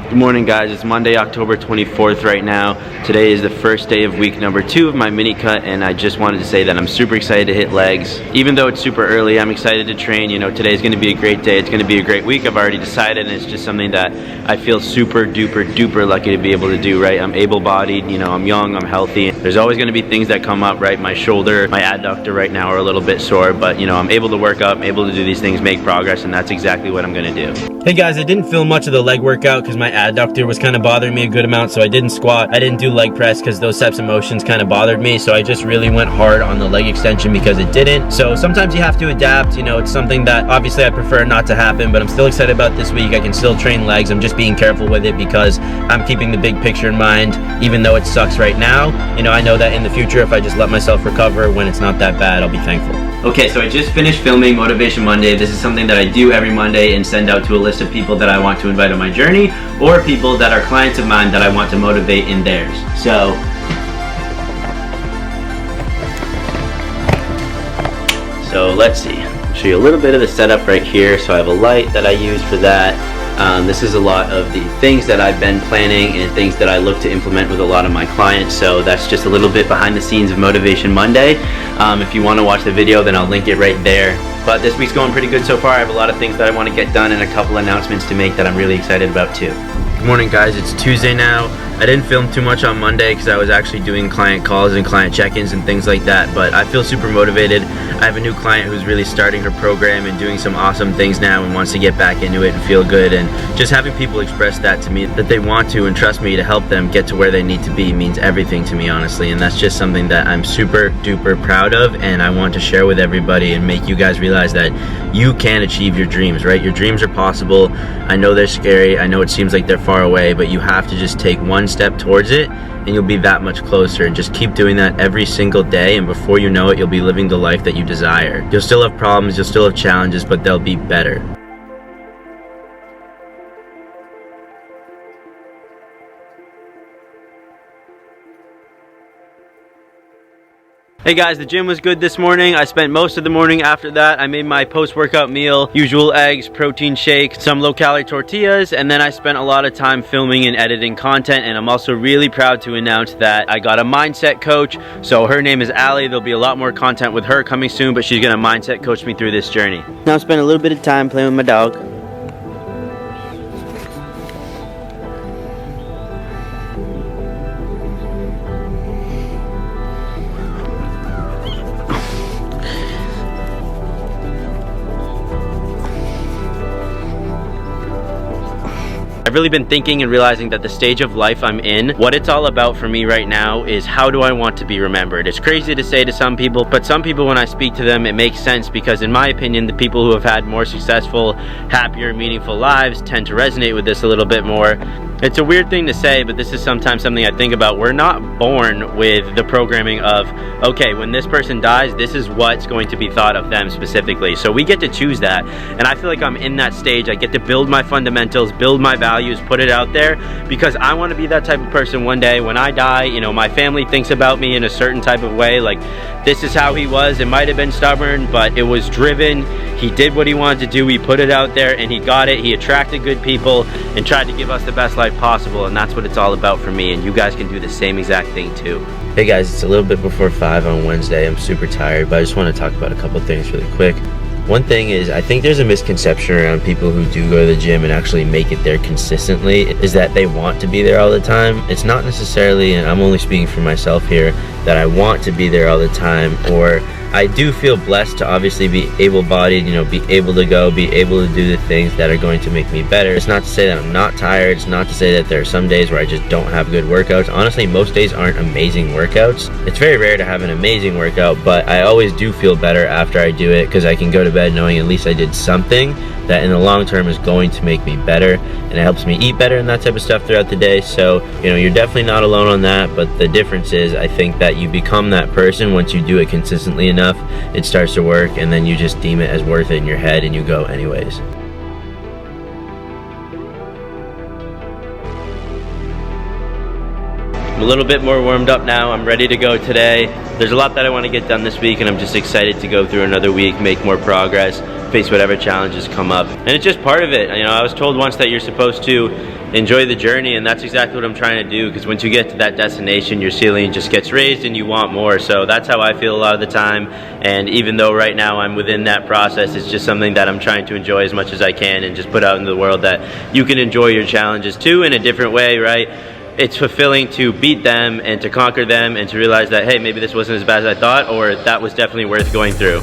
Good morning, guys. It's Monday, October 24th right now. Today is the first day of week number 2 of my mini cut, and I just wanted to say that I'm super excited to hit legs. Even though it's super early, I'm excited to train. You know, today's gonna be a great day. It's gonna be a great week. I've already decided, and it's just something that I feel super duper lucky to be able to do, right? I'm able-bodied, you know, I'm young, I'm healthy. There's always gonna be things that come up, right? My shoulder, my adductor right now are a little bit sore, but you know, I'm able to work up, I'm able to do these things, make progress, and that's exactly what I'm gonna do. Hey guys, I didn't film much of the leg workout because my adductor was kind of bothering me a good amount, so I didn't squat. I didn't do leg press because those types of motions kind of bothered me, so I just really went hard on the leg extension because it didn't. So sometimes you have to adapt, you know, it's something that obviously I prefer not to happen, but I'm still excited about this week. I can still train legs. I'm just being careful with it because I'm keeping the big picture in mind. Even though it sucks right now, you know, I know that in the future, if I just let myself recover when it's not that bad, I'll be thankful. Okay, so I just finished filming Motivation Monday. This is something that I do every Monday and send out to a list of people that I want to invite on my journey, or people that are clients of mine that I want to motivate in theirs. So let's see. I'll show you a little bit of the setup right here. So I have a light that I use for that. This is a lot of the things that I've been planning and things that I look to implement with a lot of my clients. So that's just a little bit behind the scenes of Motivation Monday. If you want to watch the video, then I'll link it right there. But this week's going pretty good so far. I have a lot of things that I want to get done and a couple announcements to make that I'm really excited about too. Good morning, guys. It's Tuesday now. I didn't film too much on Monday because I was actually doing client calls and client check-ins and things like that, but I feel super motivated. I have a new client who's really starting her program and doing some awesome things now and wants to get back into it and feel good, and just having people express that to me, that they want to and trust me to help them get to where they need to be, means everything to me, honestly, and that's just something that I'm super duper proud of, and I want to share with everybody and make you guys realize that you can achieve your dreams, right? Your dreams are possible. I know they're scary. I know it seems like they're far away, but you have to just take one step towards it and you'll be that much closer, and just keep doing that every single day, and before you know it, you'll be living the life that you desire. You'll still have problems, you'll still have challenges, but they'll be better. Hey guys, the gym was good this morning. I spent most of the morning after that. I made my post-workout meal, usual eggs, protein shake, some low-calorie tortillas, and then I spent a lot of time filming and editing content, and I'm also really proud to announce that I got a mindset coach. So her name is Allie. There'll be a lot more content with her coming soon, but she's gonna mindset coach me through this journey. Now I spent a little bit of time playing with my dog. I've really been thinking and realizing that the stage of life I'm in, what it's all about for me right now is how do I want to be remembered? It's crazy to say to some people, but some people, when I speak to them, it makes sense because in my opinion, the people who have had more successful, happier, meaningful lives tend to resonate with this a little bit more. It's a weird thing to say, but this is sometimes something I think about. We're not born with the programming of, okay, when this person dies, this is what's going to be thought of them specifically. So we get to choose that. And I feel like I'm in that stage. I get to build my fundamentals, build my values, put it out there, because I want to be that type of person one day when I die. You know, my family thinks about me in a certain type of way, like this is how he was. It might have been stubborn, but it was driven. He did what he wanted to do. He put it out there and he got it. He attracted good people and tried to give us the best life possible, and that's what it's all about for me, and you guys can do the same exact thing too. Hey guys, it's a little bit before 5 on Wednesday. I'm super tired, but I just want to talk about a couple things really quick. One thing is, I think there's a misconception around people who do go to the gym and actually make it there consistently, is that they want to be there all the time. It's not necessarily, and I'm only speaking for myself here, that I want to be there all the time, or I do feel blessed to obviously be able-bodied, you know, be able to go, be able to do the things that are going to make me better. It's not to say that I'm not tired. It's not to say that there are some days where I just don't have good workouts. Honestly, most days aren't amazing workouts. It's very rare to have an amazing workout, but I always do feel better after I do it because I can go to bed knowing at least I did something that in the long term is going to make me better, and it helps me eat better and that type of stuff throughout the day. So, you know, you're definitely not alone on that, but the difference is I think that you become that person once you do it consistently enough. It starts to work, and then you just deem it as worth it in your head and you go anyways. I'm a little bit more warmed up now. I'm ready to go today. There's a lot that I want to get done this week, and I'm just excited to go through another week, make more progress, face whatever challenges come up. And it's just part of it. You know, I was told once that you're supposed to enjoy the journey, and that's exactly what I'm trying to do, because once you get to that destination, your ceiling just gets raised and you want more. So that's how I feel a lot of the time, and even though right now I'm within that process, it's just something that I'm trying to enjoy as much as I can and just put out into the world that you can enjoy your challenges too in a different way, right? It's fulfilling to beat them and to conquer them and to realize that, hey, maybe this wasn't as bad as I thought, or that was definitely worth going through.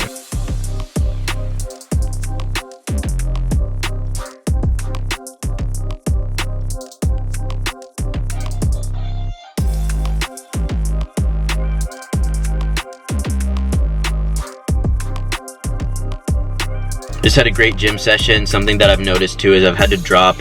Just had a great gym session. Something that I've noticed too is I've had to drop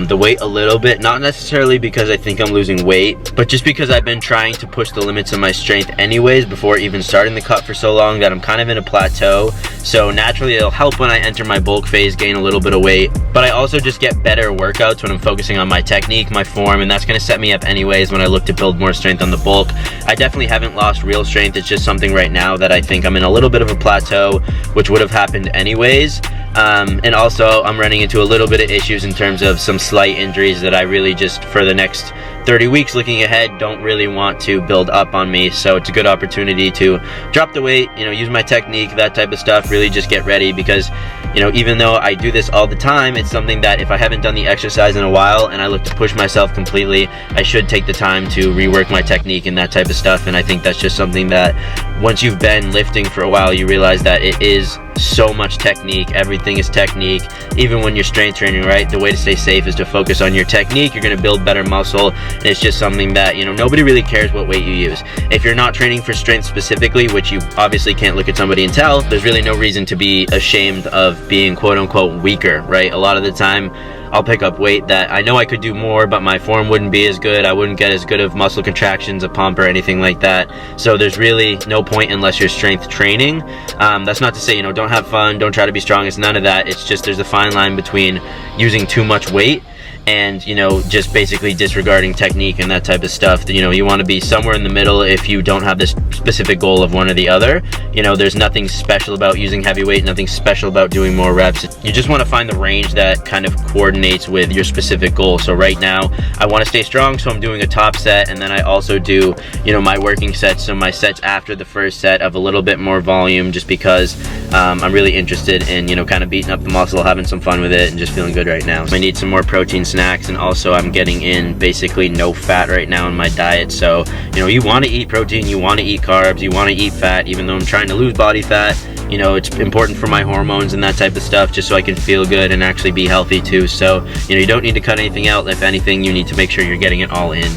the weight a little bit, not necessarily because I think I'm losing weight, but just because I've been trying to push the limits of my strength anyways before even starting the cut for so long that I'm kind of in a plateau. So naturally it'll help when I enter my bulk phase, gain a little bit of weight, but I also just get better workouts when I'm focusing on my technique, my form, and that's going to set me up anyways when I look to build more strength on the bulk. I definitely haven't lost real strength. It's just something right now that I think I'm in a little bit of a plateau, which would have happened anyways. And also I'm running into a little bit of issues in terms of some slight injuries that I really just, for the next 30 weeks looking ahead, don't really want to build up on me. So it's a good opportunity to drop the weight, you know, use my technique, that type of stuff, really just get ready, because, you know, even though I do this all the time, it's something that if I haven't done the exercise in a while and I look to push myself completely, I should take the time to rework my technique and that type of stuff. And I think that's just something that once you've been lifting for a while, you realize that it is so much technique. Everything is technique. Even when you're strength training, right, the way to stay safe is to focus on your technique. You're going to build better muscle, and it's just something that, you know, nobody really cares what weight you use. If you're not training for strength specifically, which you obviously can't look at somebody and tell, there's really no reason to be ashamed of being quote unquote weaker, right? A lot of the time I'll pick up weight that I know I could do more, but my form wouldn't be as good. I wouldn't get as good of muscle contractions, a pump, or anything like that. So there's really no point unless you're strength training. That's not to say, you know, don't have fun, don't try to be strong. It's none of that. It's just there's a fine line between using too much weight and, you know, just basically disregarding technique and that type of stuff. You know, you want to be somewhere in the middle if you don't have this specific goal of one or the other. You know, there's nothing special about using heavy weight, nothing special about doing more reps. You just want to find the range that kind of coordinates with your specific goal. So right now I want to stay strong, so I'm doing a top set, and then I also do, you know, my working sets, so my sets after the first set of a little bit more volume, just because I'm really interested in, you know, kind of beating up the muscle, having some fun with it, and just feeling good right now. So I need some more protein snacks, and also I'm getting in basically no fat right now in my diet. So, you know, you want to eat protein, you want to eat carbs, you want to eat fat. Even though I'm trying to lose body fat, you know, it's important for my hormones and that type of stuff, just so I can feel good and actually be healthy too. So, you know, you don't need to cut anything out. If anything, you need to make sure you're getting it all in.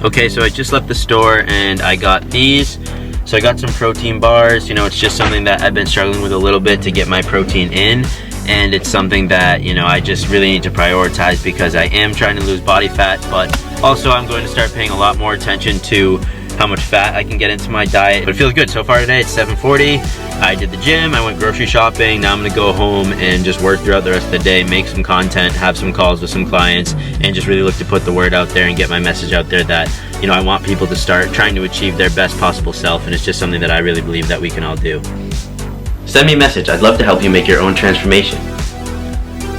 Okay, so I just left the store and I got these. So I got some protein bars. You know, it's just something that I've been struggling with a little bit to get my protein in, and it's something that, you know, I just really need to prioritize because I am trying to lose body fat, but also I'm going to start paying a lot more attention to how much fat I can get into my diet. But it feels good. So far today, it's 7:40. I did the gym, I went grocery shopping. Now I'm gonna go home and just work throughout the rest of the day, make some content, have some calls with some clients, and just really look to put the word out there and get my message out there that, you know, I want people to start trying to achieve their best possible self, and it's just something that I really believe that we can all do. Send me a message. I'd love to help you make your own transformation.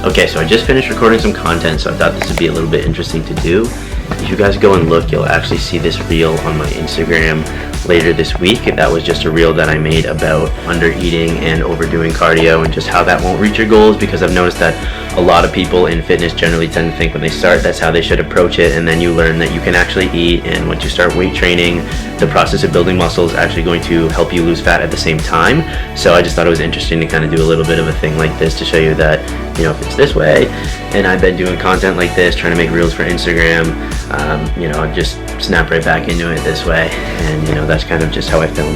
Okay, so I just finished recording some content, so I thought this would be a little bit interesting to do. If you guys go and look, you'll actually see this reel on my Instagram later this week. That was just a reel that I made about under eating and overdoing cardio and just how that won't reach your goals, because I've noticed that a lot of people in fitness generally tend to think when they start that's how they should approach it, and then you learn that you can actually eat, and once you start weight training, the process of building muscle is actually going to help you lose fat at the same time. So I just thought it was interesting to kind of do a little bit of a thing like this to show you that, you know, if it's this way, and I've been doing content like this, trying to make reels for Instagram, you know, I'd just snap right back into it this way, and, you know, that's kind of just how I film.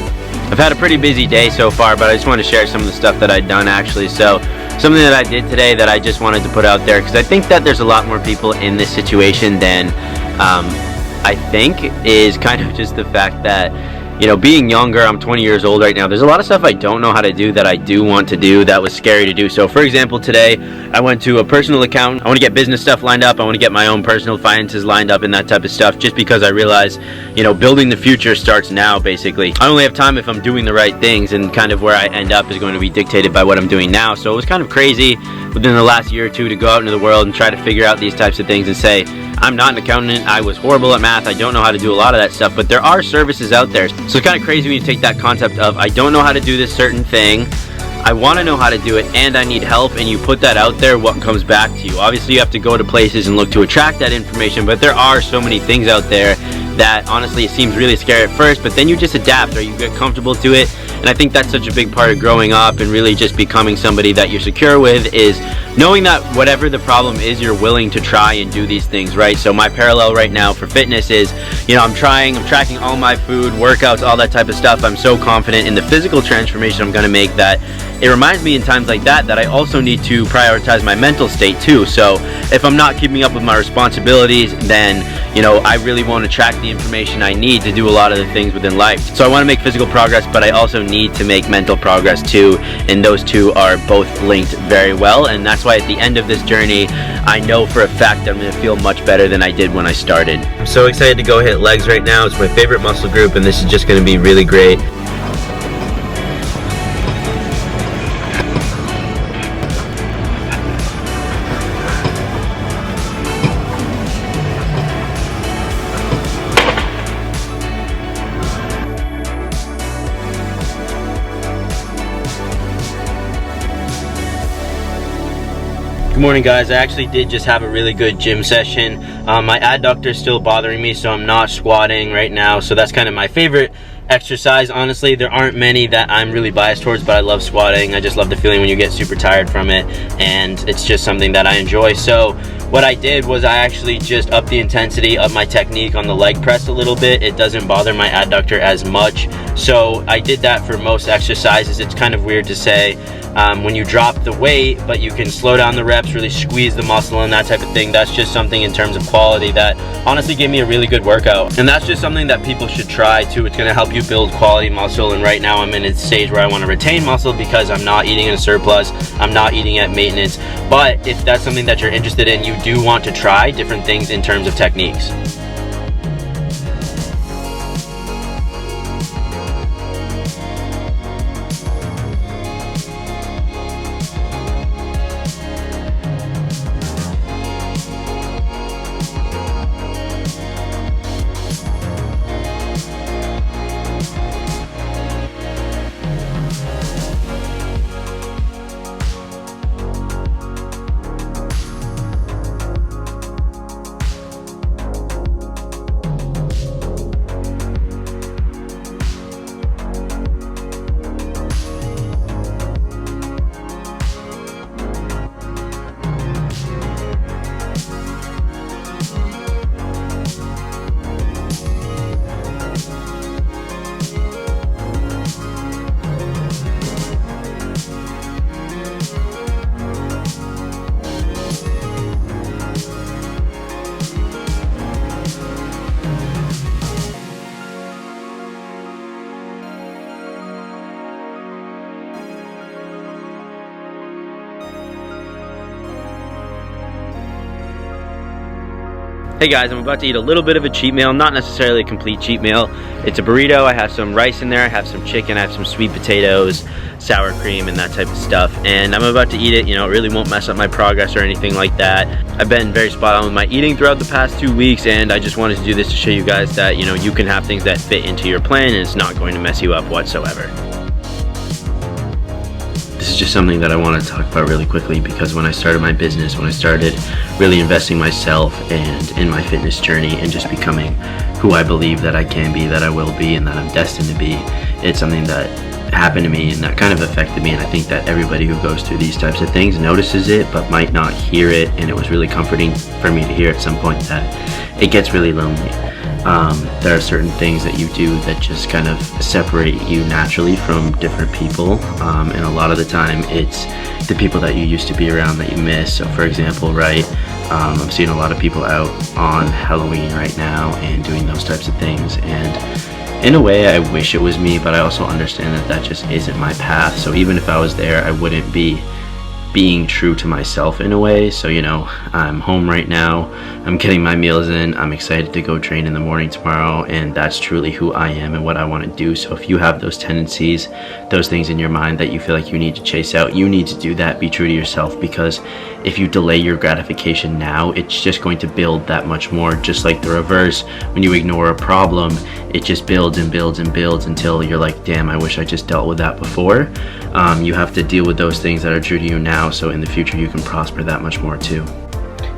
I've had a pretty busy day so far, but I just want to share some of the stuff that I've done actually. So something that I did today that I just wanted to put out there, because I think that there's a lot more people in this situation than I think, is kind of just the fact that, you know, being younger, I'm 20 years old right now, there's a lot of stuff I don't know how to do that I do want to do that was scary to do. So for example, today I went to a personal accountant. I want to get business stuff lined up. I want to get my own personal finances lined up and that type of stuff, just because I realize, you know, building the future starts now basically. I only have time if I'm doing the right things, and kind of where I end up is going to be dictated by what I'm doing now. So it was kind of crazy within the last year or two to go out into the world and try to figure out these types of things and say, I'm not an accountant, I was horrible at math, I don't know how to do a lot of that stuff, but there are services out there. So it's kind of crazy when you take that concept of, I don't know how to do this certain thing, I want to know how to do it, and I need help, and you put that out there, what comes back to you? Obviously you have to go to places and look to attract that information, but there are so many things out there that honestly it seems really scary at first, but then you just adapt, or you get comfortable to it. And I think that's such a big part of growing up and really just becoming somebody that you're secure with, is knowing that whatever the problem is, you're willing to try and do these things, right? So my parallel right now for fitness is, you know, I'm tracking all my food, workouts, all that type of stuff. I'm so confident in the physical transformation I'm gonna make that it reminds me in times like that I also need to prioritize my mental state too. So if I'm not keeping up with my responsibilities, then, you know, I really won't attract the information I need to do a lot of the things within life. So I want to make physical progress, but I also need to make mental progress too, and those two are both linked very well. And that's why at the end of this journey, I know for a fact that I'm going to feel much better than I did when I started. I'm so excited to go hit legs right now. It's my favorite muscle group, and this is just going to be really great. Good morning, guys. I actually did just have a really good gym session. My adductor is still bothering me, so I'm not squatting right now. So that's kind of my favorite exercise. Honestly, there aren't many that I'm really biased towards, but I love squatting. I just love the feeling when you get super tired from it, and it's just something that I enjoy. So what I did was I actually just upped the intensity of my technique on the leg press a little bit. It doesn't bother my adductor as much. So I did that for most exercises. It's kind of weird to say when you drop the weight, but you can slow down the reps, really squeeze the muscle and that type of thing. That's just something in terms of quality that honestly gave me a really good workout. And that's just something that people should try too. It's gonna help you build quality muscle. And right now I'm in a stage where I wanna retain muscle because I'm not eating in a surplus, I'm not eating at maintenance. But if that's something that you're interested in, you do want to try different things in terms of techniques. Hey guys, I'm about to eat a little bit of a cheat meal, not necessarily a complete cheat meal. It's a burrito. I have some rice in there, I have some chicken, I have some sweet potatoes, sour cream, and that type of stuff. And I'm about to eat it. You know, it really won't mess up my progress or anything like that. I've been very spot on with my eating throughout the past 2 weeks, and I just wanted to do this to show you guys that, you know, you can have things that fit into your plan and it's not going to mess you up whatsoever. This is just something that I want to talk about really quickly, because when I started my business, when I started really investing myself and in my fitness journey and just becoming who I believe that I can be, that I will be, and that I'm destined to be, it's something that happened to me and that kind of affected me. And I think that everybody who goes through these types of things notices it but might not hear it, and it was really comforting for me to hear at some point that it gets really lonely. There are certain things that you do that just kind of separate you naturally from different people, and a lot of the time it's the people that you used to be around that you miss. So for example, right, I'm seeing a lot of people out on Halloween right now and doing those types of things, and In a way, I wish it was me, but I also understand that that just isn't my path. So even if I was there, I wouldn't be being true to myself in a way. So, you know, I'm home right now, I'm getting my meals in, I'm excited to go train in the morning tomorrow, and that's truly who I am and what I want to do. So if you have those tendencies, those things in your mind that you feel like you need to chase out, you need to do that. Be true to yourself, because if you delay your gratification now, it's just going to build that much more. Just like the reverse, when you ignore a problem, it just builds and builds and builds until you're like, damn, I wish I just dealt with that before. You have to deal with those things that are true to you now, so in the future you can prosper that much more too.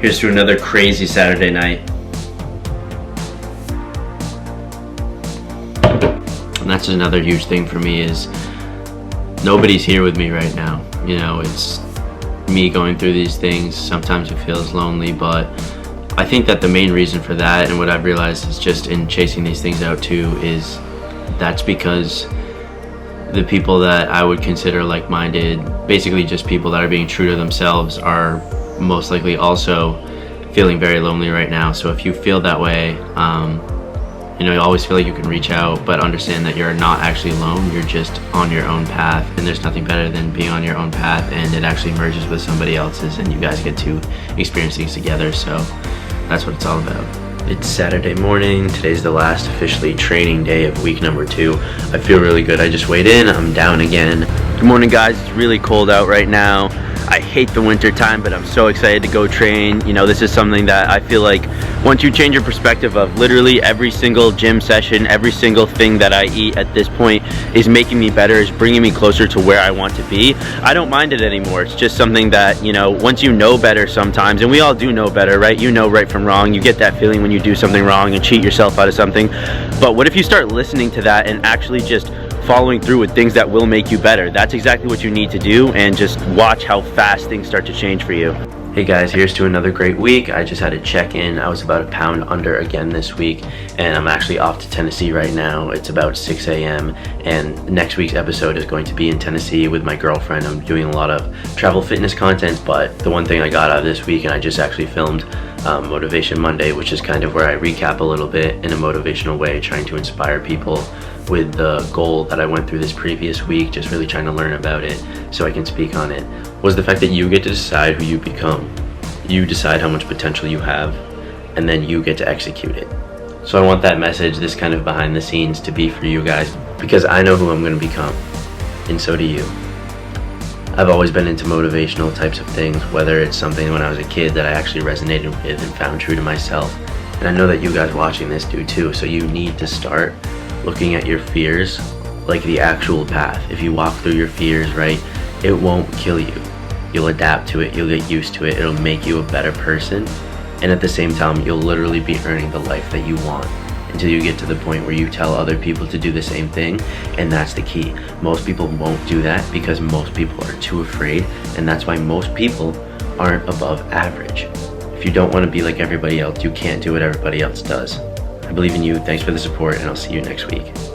Here's to another crazy Saturday night. And that's another huge thing for me, is nobody's here with me right now. You know, it's me going through these things. Sometimes it feels lonely, but I think that the main reason for that, and what I've realized is just in chasing these things out too, is that's because the people that I would consider like-minded, basically just people that are being true to themselves, are most likely also feeling very lonely right now. So if you feel that way, you know, you always feel like you can reach out, but understand that you're not actually alone. You're just on your own path, and there's nothing better than being on your own path and it actually merges with somebody else's and you guys get to experience things together. So that's what it's all about. It's Saturday morning. Today's the last officially training day of week number 2. I feel really good. I just weighed in. I'm down again. Good morning, guys. It's really cold out right now. I hate the winter time, but I'm so excited to go train. You know, this is something that I feel like once you change your perspective of literally every single gym session, every single thing that I eat at this point is making me better, is bringing me closer to where I want to be, I don't mind it anymore. It's just something that, you know, once you know better sometimes, and we all do know better, right? You know right from wrong. You get that feeling when you do something wrong and cheat yourself out of something. But what if you start listening to that and actually just following through with things that will make you better? That's exactly what you need to do, and just watch how fast things start to change for you. Hey guys, here's to another great week. I just had a check-in. I was about a pound under again this week, and I'm actually off to Tennessee right now. It's about 6 a.m. and next week's episode is going to be in Tennessee with my girlfriend. I'm doing a lot of travel fitness content, but the one thing I got out of this week, and I just actually filmed Motivation Monday, which is kind of where I recap a little bit in a motivational way, trying to inspire people with the goal that I went through this previous week, just really trying to learn about it so I can speak on it, was the fact that you get to decide who you become. You decide how much potential you have, and then you get to execute it. So I want that message, this kind of behind the scenes, to be for you guys, because I know who I'm going to become, and so do you. I've always been into motivational types of things, whether it's something when I was a kid that I actually resonated with and found true to myself. And I know that you guys watching this do too, so you need to start looking at your fears like the actual path. If you walk through your fears, right, it won't kill you. You'll adapt to it, you'll get used to it, it'll make you a better person, and at the same time, you'll literally be earning the life that you want until you get to the point where you tell other people to do the same thing. And that's the key. Most people won't do that because most people are too afraid, and that's why most people aren't above average. If you don't want to be like everybody else, you can't do what everybody else does. I believe in you. Thanks for the support, and I'll see you next week.